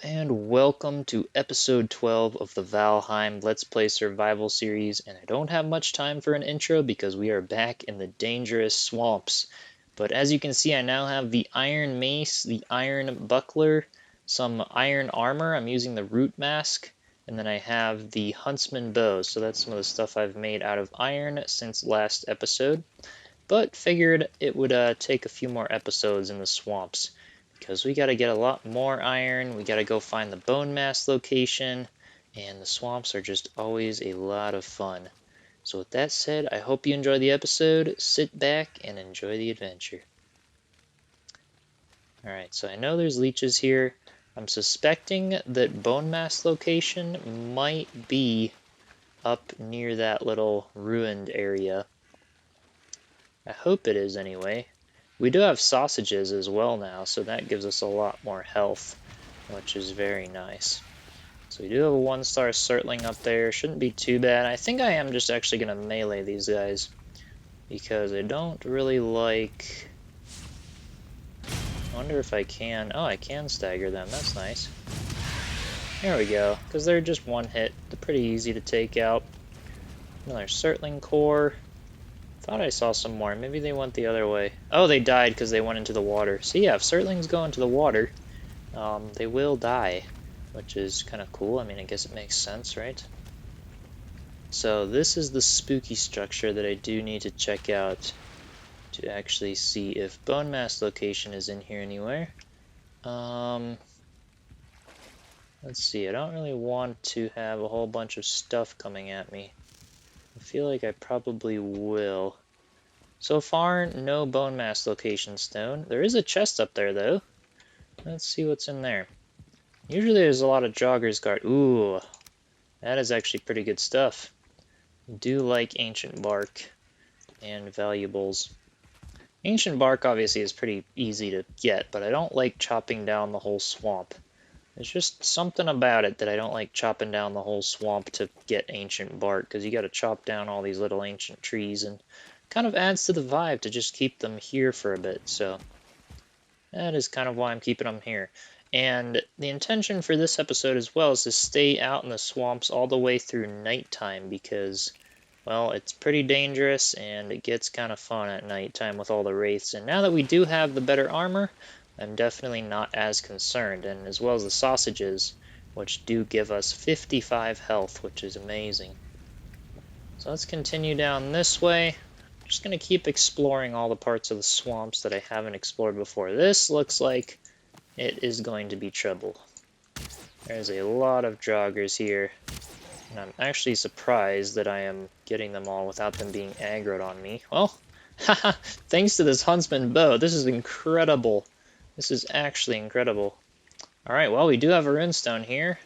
and welcome to episode 12 of the Valheim Let's Play Survival series. And I don't have much time for an intro because we are back in the dangerous swamps. But as you can see, I now have the iron mace, the iron buckler, some iron armor. I'm using the root mask, and then I have the huntsman bow. So that's some of the stuff I've made out of iron since last episode. But figured it would take a few more episodes in the swamps, because we got to get a lot more iron, we got to go find the bone mass location, and the swamps are just always a lot of fun. So with that said, I hope you enjoy the episode, sit back, and enjoy the adventure. Alright, so I know there's leeches here. I'm suspecting that bone mass location might be up near that little ruined area. I hope it is anyway. We do have sausages as well now, so that gives us a lot more health, which is very nice. So we do have a 1-star Surtling up there. Shouldn't be too bad. I think I am just actually going to melee these guys, because I don't really like... I wonder if I can... Oh, I can stagger them. That's nice. There we go, because they're just one hit. They're pretty easy to take out. Another Surtling core. Thought I saw some more. Maybe they went the other way. Oh, they died because they went into the water. So yeah, if Surtlings go into the water, they will die, which is kind of cool. I mean, I guess it makes sense, right? So this is the spooky structure that I do need to check out to actually see if bone mass location is in here anywhere. Let's see. I don't really want to have a whole bunch of stuff coming at me. I feel like I probably will. So far, no bone mass location stone. There is a chest up there, though. Let's see what's in there. Usually there's a lot of joggers guard. Ooh, that is actually pretty good stuff. I do like ancient bark and valuables. Ancient bark obviously is pretty easy to get, but I don't like chopping down the whole swamp. There's just something about it that I don't like chopping down the whole swamp to get ancient bark, because you got to chop down all these little ancient trees, and kind of adds to the vibe to just keep them here for a bit. So that is kind of why I'm keeping them here. And the intention for this episode as well is to stay out in the swamps all the way through nighttime, because, well, it's pretty dangerous and it gets kind of fun at nighttime with all the wraiths. And now that we do have the better armor, I'm definitely not as concerned, and as well as the sausages, which do give us 55 health, which is amazing. So let's continue down this way. I'm just going to keep exploring all the parts of the swamps that I haven't explored before. This looks like it is going to be trouble. There's a lot of joggers here, and I'm actually surprised that I am getting them all without them being aggroed on me. Well, haha, thanks to this huntsman bow, this is incredible. This is actually incredible. Alright, well, we do have a runestone here.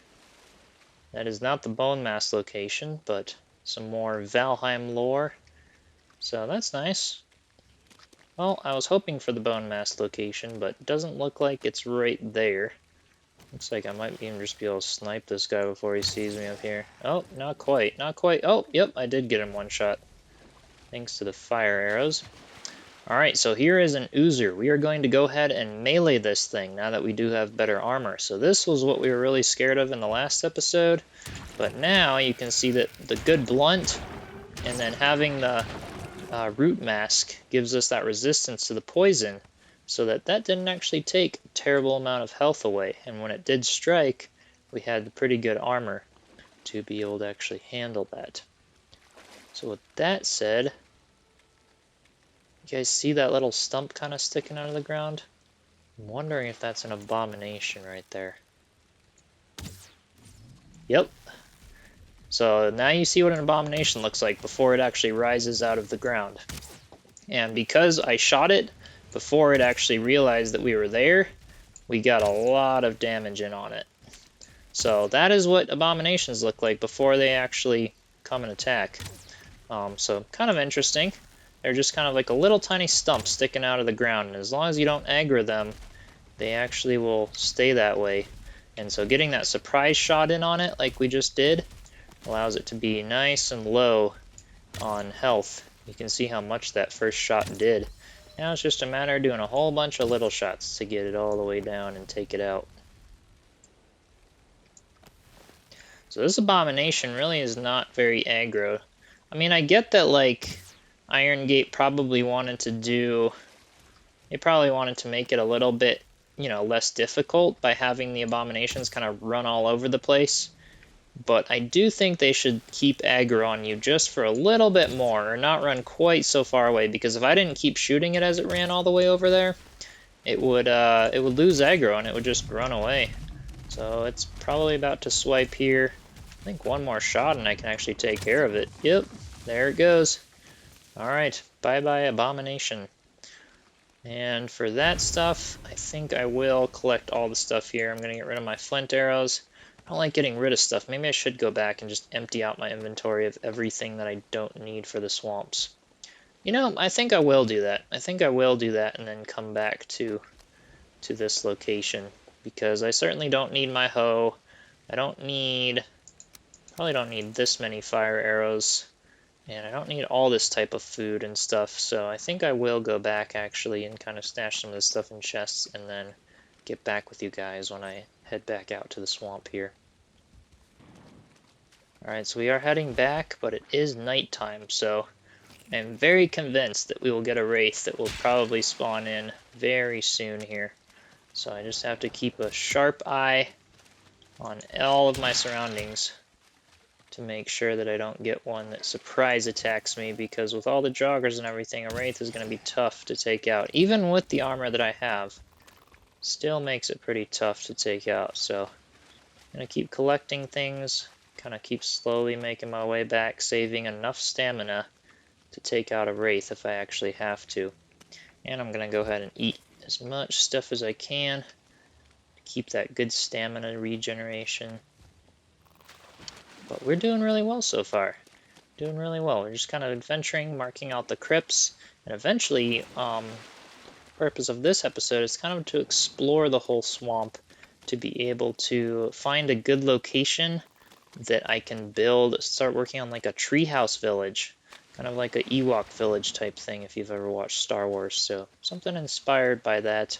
That is not the bone mass location, but some more Valheim lore. So that's nice. Well, I was hoping for the bone mass location, but it doesn't look like it's right there. Looks like I might even just be able to snipe this guy before he sees me up here. Oh, not quite, not quite. Oh, yep, I did get him one shot. Thanks to the fire arrows. Alright, so here is an oozer. We are going to go ahead and melee this thing now that we do have better armor. So this was what we were really scared of in the last episode, but now you can see that the good blunt and then having the root mask gives us that resistance to the poison, so that didn't actually take a terrible amount of health away. And when it did strike, we had pretty good armor to be able to actually handle that. So with that said, you guys see that little stump kind of sticking out of the ground? I'm wondering if that's an abomination right there. Yep. So now you see what an abomination looks like before it actually rises out of the ground. And because I shot it before it actually realized that we were there, we got a lot of damage in on it. So that is what abominations look like before they actually come and attack. So kind of interesting. They're just kind of like a little tiny stump sticking out of the ground, and as long as you don't aggro them, they actually will stay that way. And so getting that surprise shot in on it, like we just did, allows it to be nice and low on health. You can see how much that first shot did. Now it's just a matter of doing a whole bunch of little shots to get it all the way down and take it out. So this Abomination really is not very aggro. I mean, I get that, like, Iron Gate probably wanted to do... They probably wanted to make it a little bit, you know, less difficult by having the Abominations kind of run all over the place. But I do think they should keep aggro on you just for a little bit more, or not run quite so far away, because if I didn't keep shooting it as it ran all the way over there, it would lose aggro and it would just run away. So it's probably about to swipe here. I think one more shot and I can actually take care of it. Yep, there it goes. Alright, bye-bye Abomination. And for that stuff, I think I will collect all the stuff here. I'm going to get rid of my flint arrows. I don't like getting rid of stuff. Maybe I should go back and just empty out my inventory of everything that I don't need for the swamps. You know, I think I will do that. I think I will do that and then come back to this location. Because I certainly don't need my hoe. I don't need... Probably don't need this many fire arrows. And I don't need all this type of food and stuff, so I think I will go back actually and kind of stash some of this stuff in chests and then get back with you guys when I head back out to the swamp here. Alright, so we are heading back, but it is nighttime, so I'm very convinced that we will get a wraith that will probably spawn in very soon here. So I just have to keep a sharp eye on all of my surroundings to make sure that I don't get one that surprise attacks me, because with all the joggers and everything, a wraith is going to be tough to take out. Even with the armor that I have, still makes it pretty tough to take out. So I'm going to keep collecting things, kind of keep slowly making my way back, saving enough stamina to take out a wraith if I actually have to. And I'm going to go ahead and eat as much stuff as I can to keep that good stamina regeneration. But we're doing really well so far. Doing really well. We're just kind of adventuring, marking out the crypts, and eventually, the purpose of this episode is kind of to explore the whole swamp, to be able to find a good location that I can build, start working on like a treehouse village, kind of like a Ewok village type thing if you've ever watched Star Wars. So something inspired by that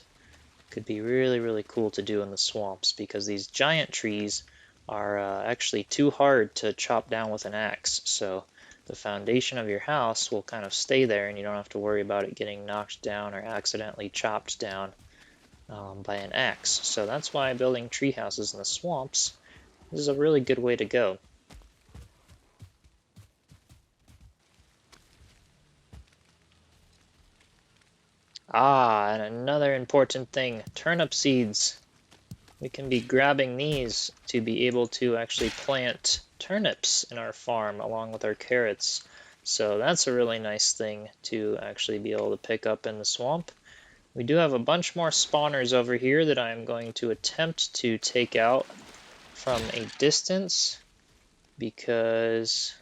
could be really, really cool to do in the swamps, because these giant trees are actually too hard to chop down with an axe, so the foundation of your house will kind of stay there and you don't have to worry about it getting knocked down or accidentally chopped down by an axe. So that's why building tree houses in the swamps is a really good way to go. Ah, and another important thing, turnip seeds. We can be grabbing these to be able to actually plant turnips in our farm along with our carrots. So that's a really nice thing to actually be able to pick up in the swamp. We do have a bunch more spawners over here that I'm going to attempt to take out from a distance, because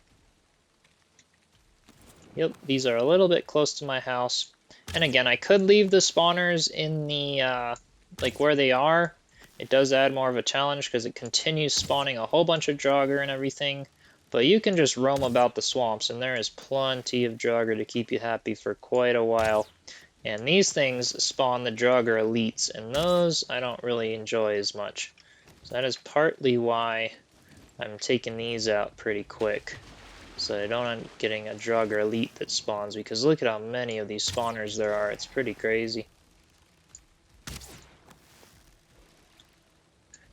yep, these are a little bit close to my house. And again, I could leave the spawners in the like where they are. It does add more of a challenge because it continues spawning a whole bunch of jogger and everything. But you can just roam about the swamps, and there is plenty of jogger to keep you happy for quite a while. And these things spawn the jogger elites, and those I don't really enjoy as much. So that is partly why I'm taking these out pretty quick, so I don't end up getting a jogger elite that spawns, because look at how many of these spawners there are. It's pretty crazy.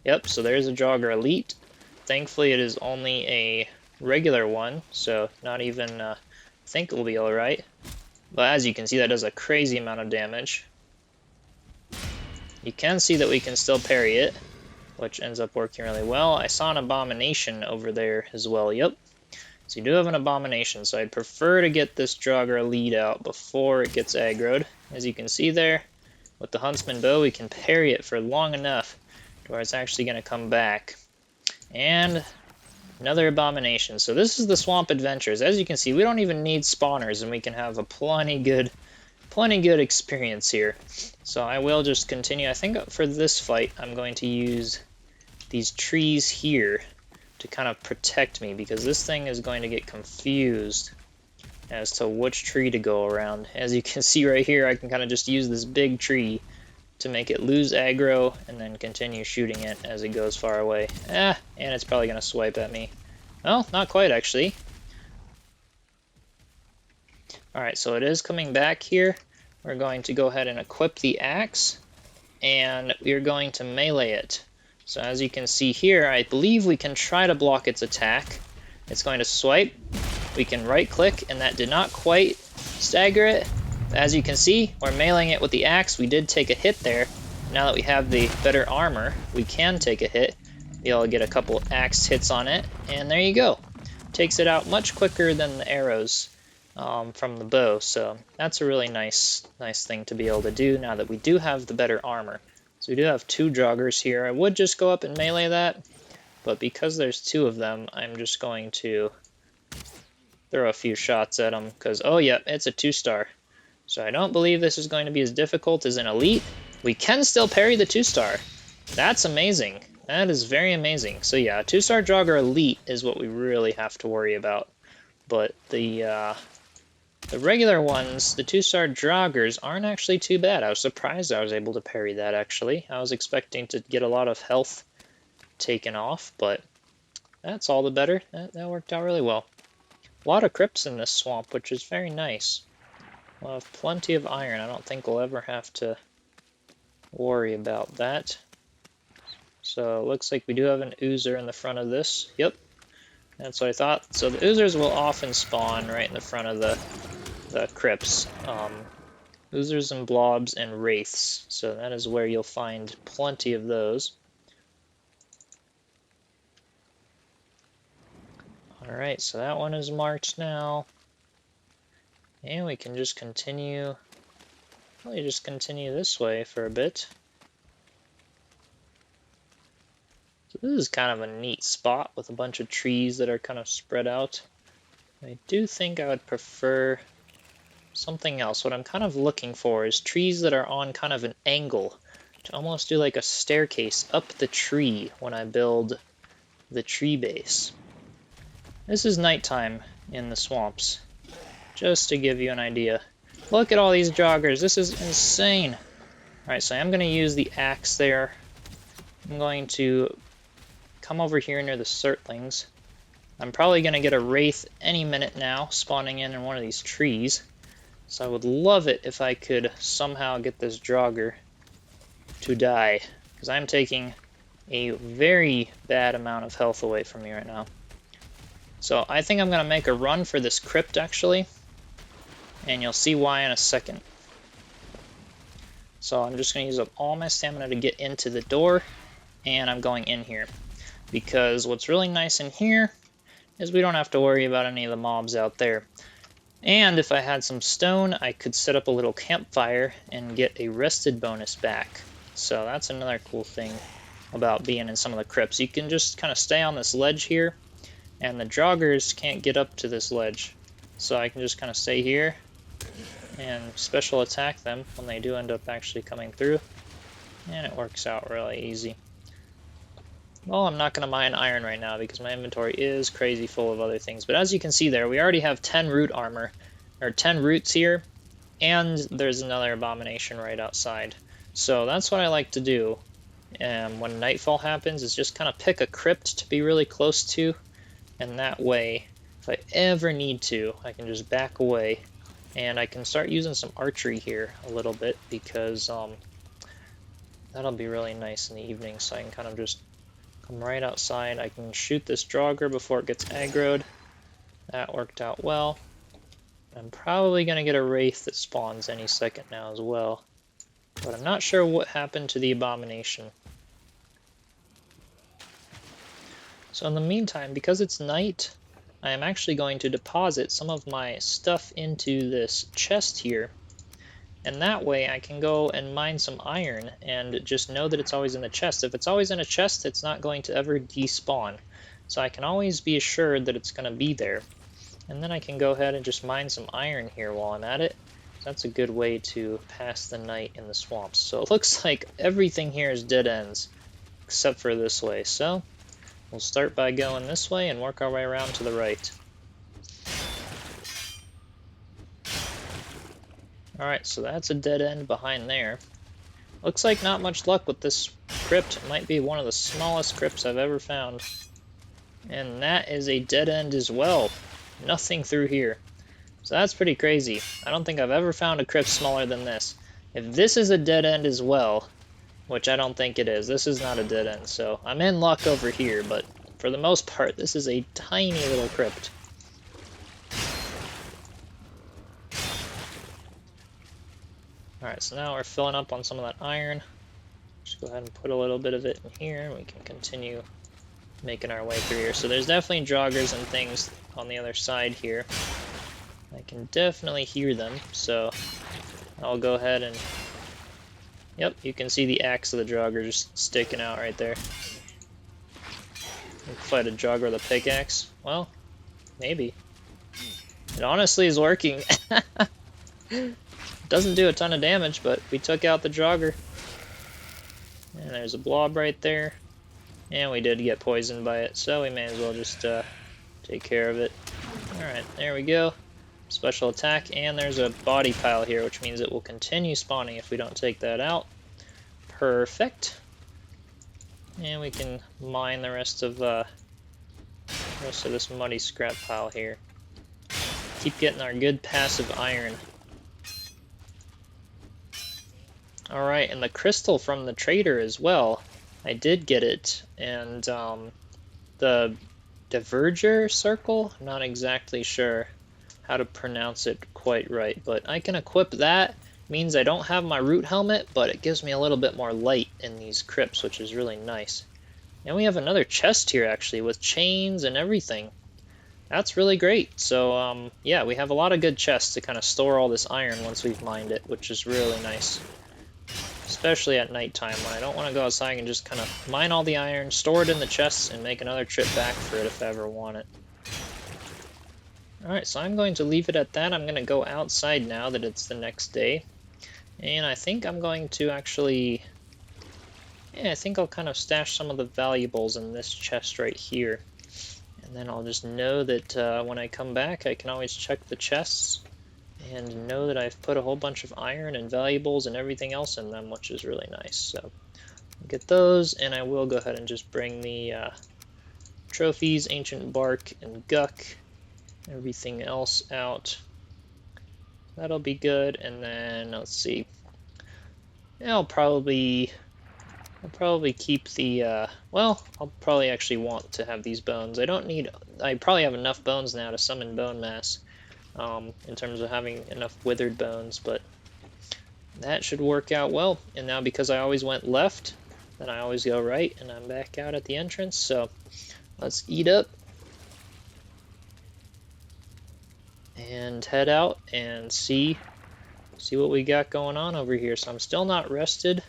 Yep, so there's a jogger elite. Thankfully it is only a regular one, so not even I think it will be alright. But as you can see, that does a crazy amount of damage. You can see that we can still parry it, which ends up working really well. I saw an Abomination over there as well, yep. So you do have an Abomination, so I'd prefer to get this jogger elite out before it gets aggroed. As you can see there, with the Huntsman bow, we can parry it for long enough to where it's actually going to come back. And another Abomination. So this is the Swamp Adventures. As you can see, we don't even need spawners, and we can have a plenty good experience here. So I will just continue. I think for this fight, I'm going to use these trees here to kind of protect me, because this thing is going to get confused as to which tree to go around. As you can see right here, I can kind of just use this big tree to make it lose aggro, and then continue shooting it as it goes far away. And it's probably going to swipe at me. Well, not quite actually. Alright, so it is coming back here. We're going to go ahead and equip the axe, and we are going to melee it. So as you can see here, I believe we can try to block its attack. It's going to swipe. We can right click, and that did not quite stagger it. As you can see, we're meleeing it with the axe. We did take a hit there. Now that we have the better armor, we can take a hit. You'll get a couple axe hits on it, and there you go. Takes it out much quicker than the arrows from the bow, so that's a really nice thing to be able to do now that we do have the better armor. So we do have 2 joggers here. I would just go up and melee that, but because there's 2 of them, I'm just going to throw a few shots at them, because, oh yeah, it's a 2-star. So I don't believe this is going to be as difficult as an elite. We can still parry the 2-star. That's amazing. That is very amazing. So yeah, a 2-star jogger elite is what we really have to worry about. But the regular ones, the 2-star joggers, aren't actually too bad. I was surprised I was able to parry that, actually. I was expecting to get a lot of health taken off, but that's all the better. That worked out really well. A lot of crypts in this swamp, which is very nice. We'll have plenty of iron. I don't think we'll ever have to worry about that. So it looks like we do have an oozer in the front of this. Yep, that's what I thought. So the oozers will often spawn right in the front of the crypts. Oozers and blobs and wraiths. So that is where you'll find plenty of those. Alright, so that one is marked now. And we can just continue, probably just continue this way for a bit. So this is kind of a neat spot with a bunch of trees that are kind of spread out. I do think I would prefer something else. What I'm kind of looking for is trees that are on kind of an angle to almost do like a staircase up the tree when I build the tree base. This is nighttime in the swamps, just to give you an idea. Look at all these joggers. This is insane. Alright, so I'm going to use the axe there. I'm going to come over here near the Surtlings. I'm probably going to get a wraith any minute now, spawning in one of these trees. So I would love it if I could somehow get this jogger to die, because I'm taking a very bad amount of health away from me right now. So I think I'm going to make a run for this crypt, actually, and you'll see why in a second. So I'm just going to use up all my stamina to get into the door, and I'm going in here. Because what's really nice in here is we don't have to worry about any of the mobs out there. And if I had some stone, I could set up a little campfire and get a rested bonus back. So that's another cool thing about being in some of the crypts. You can just kind of stay on this ledge here, and the joggers can't get up to this ledge. So I can just kind of stay here and special attack them when they do end up actually coming through. And it works out really easy. Well, I'm not going to mine iron right now because my inventory is crazy full of other things. But as you can see there, we already have 10 root armor, or 10 roots here, and there's another abomination right outside. So that's what I like to do when nightfall happens, is just kind of pick a crypt to be really close to, and that way, if I ever need to, I can just back away, and I can start using some archery here a little bit, because that'll be really nice in the evening, so I can kind of just come right outside. I can shoot this jogger before it gets aggroed. That worked out well. I'm probably going to get a wraith that spawns any second now as well, but I'm not sure what happened to the abomination. So in the meantime, because it's night, I am actually going to deposit some of my stuff into this chest here, and that way I can go and mine some iron and just know that it's always in the chest. If it's always in a chest, it's not going to ever despawn, so I can always be assured that it's going to be there. And then I can go ahead and just mine some iron here while I'm at it. That's a good way to pass the night in the swamps. So it looks like everything here is dead ends, except for this way. So we'll start by going this way and work our way around to the right. Alright, so that's a dead end behind there. Looks like not much luck with this crypt. It might be one of the smallest crypts I've ever found. And that is a dead end as well. Nothing through here. So that's pretty crazy. I don't think I've ever found a crypt smaller than this. If this is a dead end as well, which I don't think it is, this is not a dead end, so I'm in luck over here, but for the most part, this is a tiny little crypt. Alright, so now we're filling up on some of that iron. Just go ahead and put a little bit of it in here, and we can continue making our way through here. So there's definitely joggers and things on the other side here. I can definitely hear them, so I'll go ahead and... Yep, you can see the axe of the jogger just sticking out right there. You can fight a jogger with a pickaxe. Well, maybe. It honestly is working. Doesn't do a ton of damage, but we took out the jogger. And there's a blob right there. And we did get poisoned by it, so we may as well just take care of it. Alright, there we go. Special attack, and there's a body pile here, which means it will continue spawning if we don't take that out. Perfect. And we can mine the rest of this muddy scrap pile here. Keep getting our good passive iron. Alright, and the crystal from the trader as well. I did get it, and the Diverger circle? I'm not exactly sure how to pronounce it quite right, but I can equip that. Means I don't have my root helmet, but it gives me a little bit more light in these crypts, which is really nice. And we have another chest here, actually, with chains and everything. That's really great. So, yeah, we have a lot of good chests to kind of store all this iron once we've mined it, which is really nice. Especially at nighttime, when I don't want to go outside and just kind of mine all the iron, store it in the chests, and make another trip back for it if I ever want it. Alright, so I'm going to leave it at that. I'm going to go outside now that it's the next day. And I think I'm going to actually... Yeah, I think I'll kind of stash some of the valuables in this chest right here. And then I'll just know that when I come back, I can always check the chests and know that I've put a whole bunch of iron and valuables and everything else in them, which is really nice. So I'll get those, and I will go ahead and just bring the trophies, ancient bark, and guck, everything else out. That'll be good, and then let's see. Yeah, I'll probably keep the well, I'll probably actually want to have these bones. I probably have enough bones now to summon bone mass. In terms of having enough withered bones, but that should work out well. And now because I always went left, then I always go right, and I'm back out at the entrance, so let's eat up and head out and see what we got going on over here. So I'm still not rested,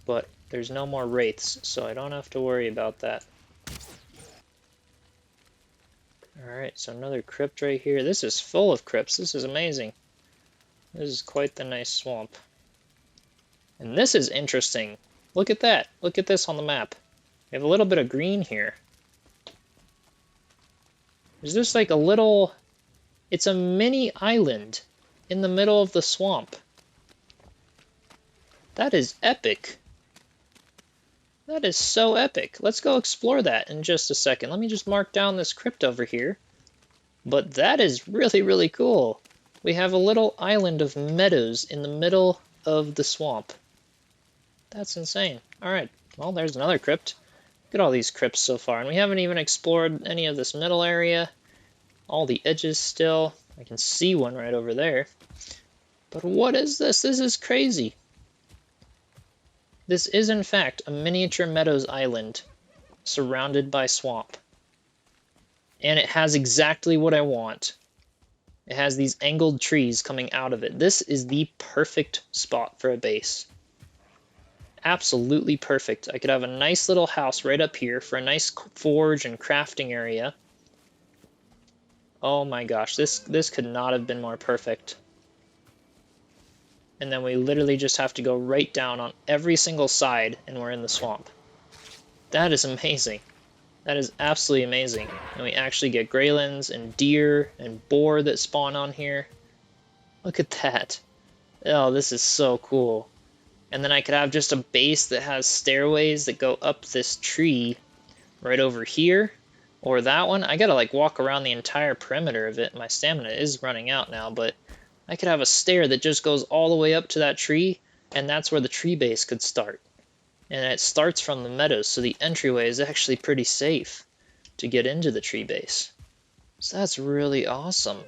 but there's no more wraiths, so I don't have to worry about that. Alright, so another crypt right here. This is full of crypts. This is amazing. This is quite the nice swamp. And this is interesting. Look at that. Look at this on the map. We have a little bit of green here. There's just like a little... It's a mini island in the middle of the swamp. That is epic. That is so epic. Let's go explore that in just a second. Let me just mark down this crypt over here. But that is really, really cool. We have a little island of meadows in the middle of the swamp. That's insane. Alright, well, there's another crypt. Look at all these crypts so far. And we haven't even explored any of this middle area. All the edges still. I can see one right over there. But what is this? This is crazy. This is, in fact, a miniature Meadows Island surrounded by swamp. And it has exactly what I want. It has these angled trees coming out of it. This is the perfect spot for a base. Absolutely perfect. I could have a nice little house right up here for a nice forge and crafting area. Oh my gosh, this could not have been more perfect. And then we literally just have to go right down on every single side, and we're in the swamp. That is amazing. That is absolutely amazing. And we actually get greylands and deer and boar that spawn on here. Look at that. Oh, this is so cool. And then I could have just a base that has stairways that go up this tree right over here. Or that one. I gotta like walk around the entire perimeter of it. My stamina is running out now, but I could have a stair that just goes all the way up to that tree, and that's where the tree base could start. And it starts from the meadows, so the entryway is actually pretty safe to get into the tree base. So that's really awesome.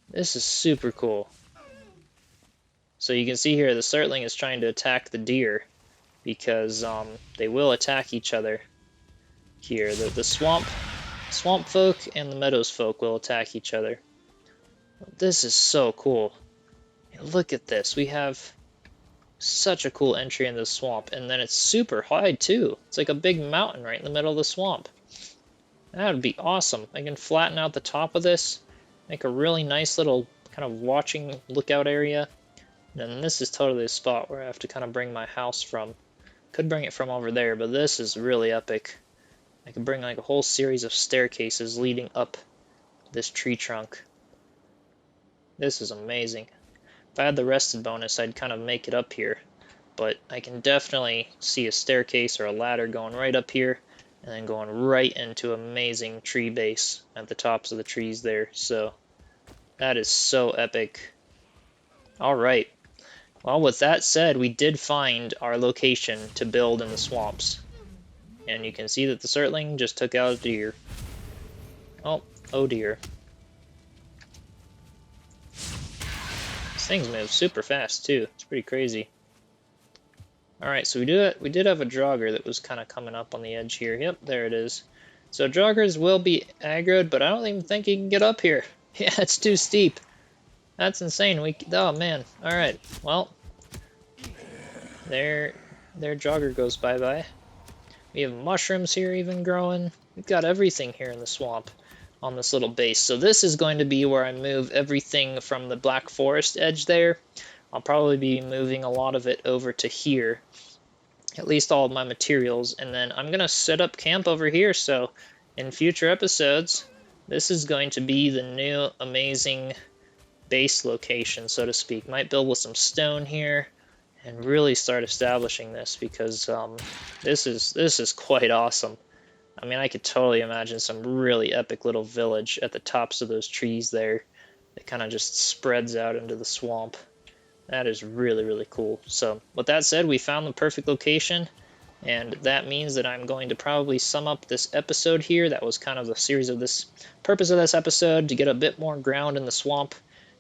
This is super cool. So you can see here the Surtling is trying to attack the deer because they will attack each other here. The swamp folk and the meadows folk will attack each other. This is so cool. Look at this. We have such a cool entry in the swamp, and then it's super high too. It's like a big mountain right in the middle of the swamp. That would be awesome. I can flatten out the top of this, make a really nice little kind of watching lookout area. And this is totally a spot where I have to kind of bring my house from. Could bring it from over there, but this is really epic. I could bring like a whole series of staircases leading up this tree trunk. This is amazing. If I had the rested bonus, I'd kind of make it up here. But I can definitely see a staircase or a ladder going right up here and then going right into amazing tree base at the tops of the trees there. So that is so epic. All right. Well, with that said, we did find our location to build in the swamps. And you can see that the Surtling just took out a deer. Oh dear. These things move super fast too. It's pretty crazy. Alright, so we did have a jogger that was kind of coming up on the edge here. Yep, there it is. So joggers will be aggroed, but I don't even think he can get up here. Yeah, it's too steep. That's insane. Oh man. Alright, well. Their jogger goes bye-bye. We have mushrooms here even growing. We've got everything here in the swamp on this little base. So this is going to be where I move everything from the Black Forest edge there. I'll probably be moving a lot of it over to here, at least all of my materials, and then I'm going to set up camp over here, so in future episodes, this is going to be the new amazing base location, so to speak. Might build with some stone here and really start establishing this, because this is quite awesome. I mean, I could totally imagine some really epic little village at the tops of those trees there that kind of just spreads out into the swamp. That is really, really cool. So with that said, we found the perfect location, and that means that I'm going to probably sum up this episode here. That was kind of the series of this purpose of this episode, to get a bit more ground in the swamp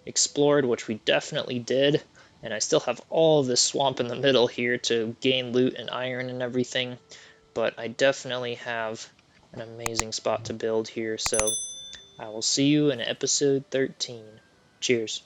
explored, which we definitely did. And I still have all of this swamp in the middle here to gain loot and iron and everything, but I definitely have an amazing spot to build here. So I will see you in episode 13. Cheers.